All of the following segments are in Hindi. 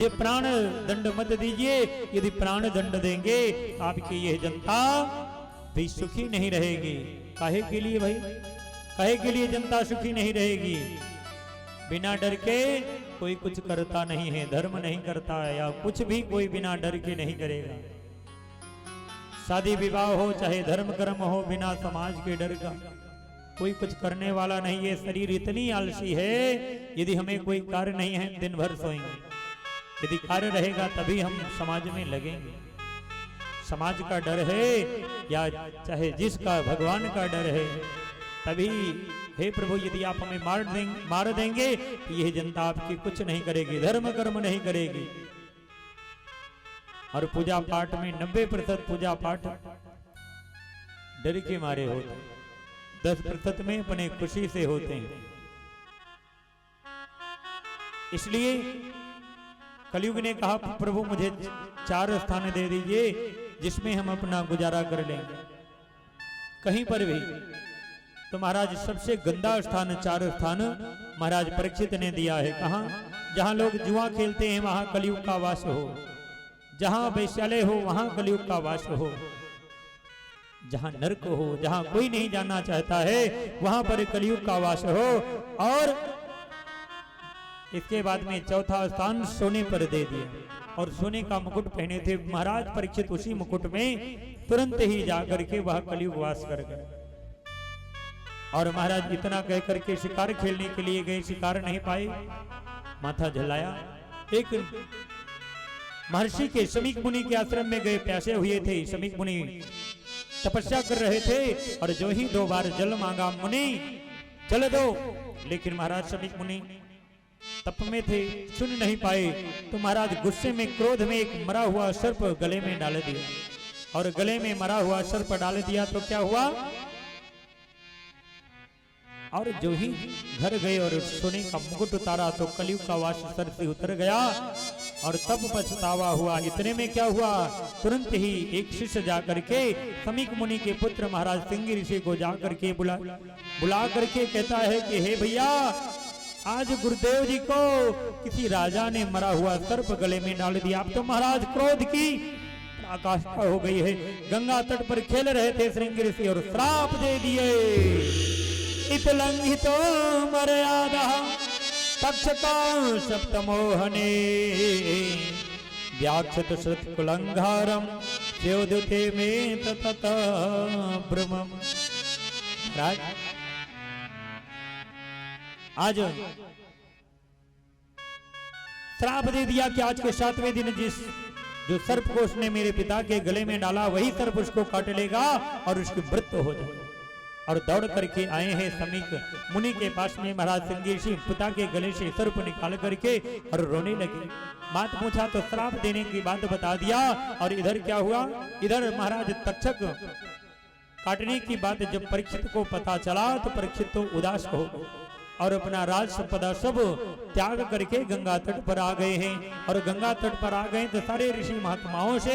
ये प्राण दंड मत दीजिए, यदि प्राण दंड देंगे आपकी यह जनता भी सुखी नहीं रहेगी। काहे के लिए भाई, काहे के लिए जनता सुखी नहीं रहेगी? बिना डर के कोई कुछ करता नहीं है, धर्म नहीं करता है, या कुछ भी कोई बिना डर के नहीं करेगा। शादी विवाह हो चाहे धर्म कर्म हो, बिना समाज के डर का कोई कुछ करने वाला नहीं है। शरीर इतनी आलसी है, यदि हमें कोई कार्य नहीं है दिन भर सोएंगे, यदि कार्य रहेगा तभी हम समाज में लगेंगे। समाज का डर है या चाहे जिसका भगवान का डर है, तभी हे प्रभु यदि आप हमें मार देंगे तो यह जनता आपकी कुछ नहीं करेगी, धर्म कर्म नहीं करेगी। और पूजा पाठ में 90% पूजा पाठ डर के मारे होते, 10% में अपने खुशी से होते हैं। इसलिए कलयुग ने कहा प्रभु मुझे 4 स्थान दे दीजिए जिसमें हम अपना गुजारा कर लेंगे कहीं पर भी। तो महाराज सबसे गंदा स्थान 4 स्थान महाराज परीक्षित ने दिया है। कहा? जहां लोग जुआ खेलते हैं वहां कलयुग का वास हो, जहां वैश्यालय हो वहां कलयुग का वास हो, जहां नरक हो, जहां कोई नहीं जानना चाहता है वहां पर कलयुग का वास हो। और इसके बाद में 4था स्थान सोने पर दे दिया और सोने का मुकुट पहने थे महाराज परीक्षित। उसी मुकुट में तुरंत ही जाकर के वह कलयुग वास कर गए। और महाराज इतना कह करके शिकार खेलने के लिए गए, शिकार नहीं पाए, माथा झुलाया। एक महर्षि के शमीक मुनि के आश्रम में गए, प्यासे हुए थे। शमीक मुनि तपस्या कर रहे थे और जो ही 2 बार जल मांगा, मुनि जल दो, लेकिन महाराज शमीक मुनि तप में थे, सुन नहीं पाए। तो महाराज गुस्से में क्रोध में एक मरा हुआ सर्प गले में डाल दिया। और गले में मरा हुआ सर्प डाल दिया तो क्या हुआ? और जो ही घर गए और सोने का मुकुट उतारा तो कलयुग का वास सर से उतर गया और तब पछतावा हुआ। इतने में क्या हुआ? तुरंत ही एक शिष्य जाकर के शमीक मुनि के पुत्र महाराज सिंह ऋषि को जाकर के बुला करके कहता है कि हे भैया, आज गुरुदेव जी को किसी राजा ने मरा हुआ सर्प गले में डाल दिया। अब तो महाराज क्रोध की आकाशा हो गई है। गंगा तट पर खेल रहे थे श्रृंग ऋषि और श्राप दे दिए। इतलंघितो मर्यादा तक्षका सप्तमोहने व्याक्षत श्रुत कुलंघारम चोदते में तत ब्रह्मम। आज श्राप दे दिया कि आज के 7वें दिन जो सर्प को उसने मेरे पिता के गले में डाला वही सर्प उसको काट लेगा और उसकी मृत्यु हो जाएगी। और दौड़ करके आए हैं शमीक मुनि के पास में महाराज सिंह ऋषि, पिता के गले से सर्प निकाल करके और रोने लगे। बात पूछा तो श्राप देने की बात बता दिया। और इधर क्या हुआ? इधर महाराज तक्षक काटने की बात जब परीक्षित को पता चला तो परीक्षित तो उदास हो और अपना राज संपदा सब त्याग करके गंगा तट पर आ गए हैं। और गंगा तट पर आ गए तो सारे ऋषि महात्माओं से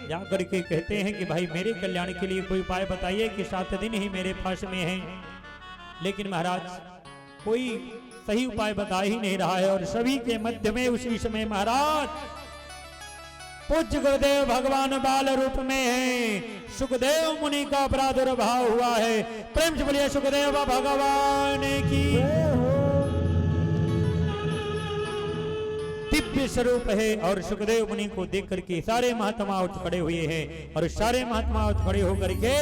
जा करके कहते हैं कि भाई मेरे कल्याण के लिए कोई उपाय बताइए कि 7 दिन ही मेरे पास में हैं। लेकिन महाराज कोई सही उपाय बता ही नहीं रहा है। और सभी के मध्य में उसी समय महाराज पूज्य गुरुदेव भगवान बाल रूप में हैं। सुखदेव मुनि का प्रादुर्भाव हुआ है। प्रेम से बोलिए सुखदेव भगवान की। दिव्य स्वरूप है। और सुखदेव मुनि को देख करके सारे महात्मा उठ खड़े हुए हैं और सारे महात्मा उठ खड़े होकर के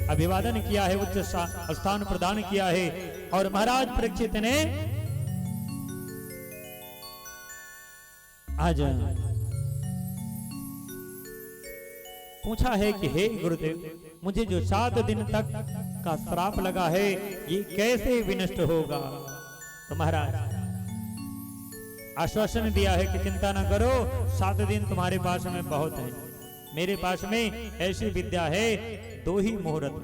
अभिवादन किया है, उच्च स्थान प्रदान किया है। और महाराज परीक्षित ने आज पूछा है कि हे गुरुदेव, मुझे जो 7 दिन तक का श्राप लगा है ये कैसे विनष्ट होगा? तो महाराज आश्वासन दिया है कि चिंता न करो, 7 दिन तुम्हारे पास में बहुत है। मेरे पास में ऐसी विद्या है, 2 ही मुहूर्त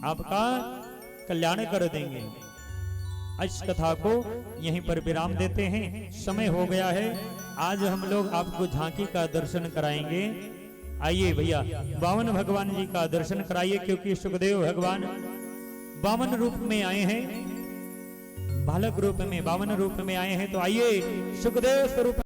आपका कल्याण कर देंगे। इस कथा को यहीं पर विराम देते हैं, समय हो गया है। आज हम लोग आपको झांकी का दर्शन कराएंगे। आइए भैया, वामन भगवान जी का दर्शन कराइए, क्योंकि सुखदेव भगवान वामन रूप में आए हैं, बालक रूप में वामन रूप में आए हैं। तो आइए सुखदेव स्वरूप